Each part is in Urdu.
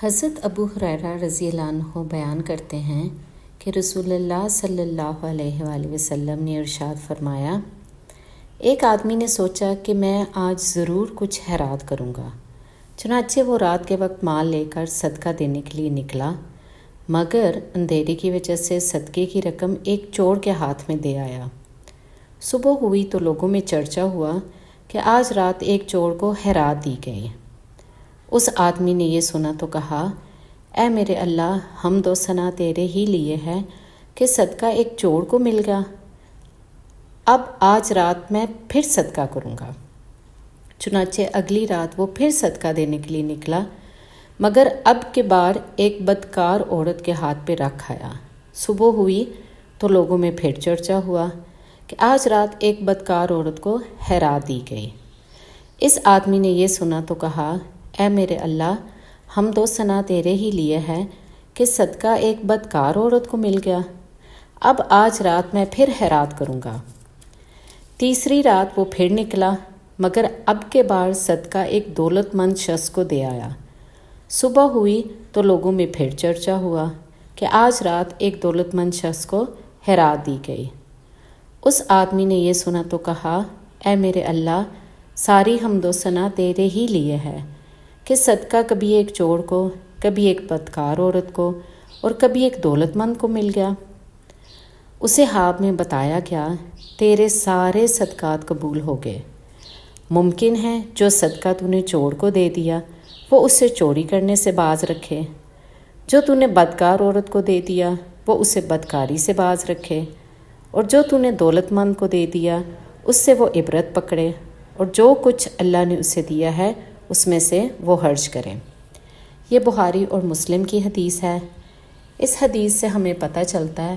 حضرت ابو ہریرہ رضی اللہ عنہ بیان کرتے ہیں کہ رسول اللہ صلی اللہ علیہ وآلہ وسلم نے ارشاد فرمایا، ایک آدمی نے سوچا کہ میں آج ضرور کچھ خیرات کروں گا، چنانچہ وہ رات کے وقت مال لے کر صدقہ دینے کے لیے نکلا، مگر اندھیرے کی وجہ سے صدقے کی رقم ایک چور کے ہاتھ میں دے آیا۔ صبح ہوئی تو لوگوں میں چرچا ہوا کہ آج رات ایک چور کو خیرات دی گئی۔ اس آدمی نے یہ سنا تو کہا، اے میرے اللہ، حمد و ثنا تیرے ہی لیے ہے کہ صدقہ ایک چور کو مل گیا، اب آج رات میں پھر صدقہ کروں گا۔ چنانچہ اگلی رات وہ پھر صدقہ دینے کے لیے نکلا، مگر اب کے بار ایک بدکار عورت کے ہاتھ پہ رکھ آیا۔ صبح ہوئی تو لوگوں میں پھر چرچا ہوا کہ آج رات ایک بدکار عورت کو خیرات دی گئی۔ اس آدمی نے یہ سنا تو کہا، اے میرے اللہ، حمد و ثنا تیرے ہی لیے ہے کہ صدقہ ایک بدکار عورت کو مل گیا، اب آج رات میں پھر خیرات کروں گا۔ تیسری رات وہ پھر نکلا، مگر اب کے بار صدقہ ایک دولت مند شخص کو دے آیا۔ صبح ہوئی تو لوگوں میں پھر چرچا ہوا کہ آج رات ایک دولت مند شخص کو خیرات دی گئی۔ اس آدمی نے یہ سنا تو کہا، اے میرے اللہ، ساری حمد و ثنا تیرے ہی لیے ہے کہ صدقہ کبھی ایک چور کو، کبھی ایک بدکار عورت کو اور کبھی ایک دولت مند کو مل گیا۔ اسے خواب میں بتایا گیا، تیرے سارے صدقات قبول ہو گئے۔ ممکن ہے جو صدقہ تو نے چور کو دے دیا وہ اسے چوری کرنے سے باز رکھے، جو تو نے بدکار عورت کو دے دیا وہ اسے بدکاری سے باز رکھے، اور جو تو نے دولت مند کو دے دیا اس سے وہ عبرت پکڑے، اور جو کچھ اللہ نے اسے دیا ہے اس میں سے وہ خرچ کریں۔ یہ بخاری اور مسلم کی حدیث ہے۔ اس حدیث سے ہمیں پتہ چلتا ہے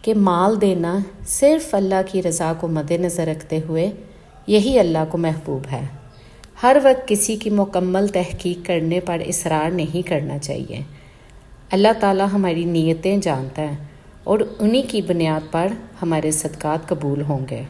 کہ مال دینا صرف اللہ کی رضا کو مد نظر رکھتے ہوئے یہی اللہ کو محبوب ہے۔ ہر وقت کسی کی مکمل تحقیق کرنے پر اصرار نہیں کرنا چاہیے۔ اللہ تعالی ہماری نیتیں جانتا ہے اور انہی کی بنیاد پر ہمارے صدقات قبول ہوں گے۔